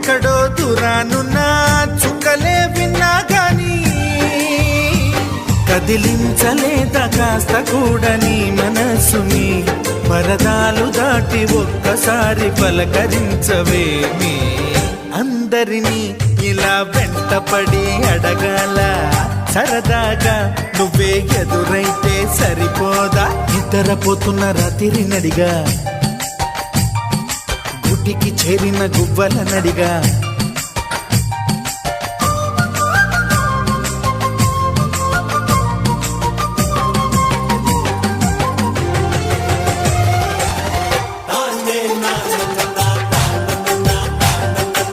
ఎక్కడో దూరానున్నా చుక్కలే విన్నా గాని కదిలించలేదా కాస్త కూడా నీ మనసుని పరదాలు దాటి ఒక్కసారి పలకరించవేమి అందరినీ ఇలా వెంటపడి అడగాల సరదాగా నువ్వే ఎదురైతే సరిపోదా నిద్రపోతున్న రాత్రి నడిగా గుడికి చేరిన గువ్వల నడిగా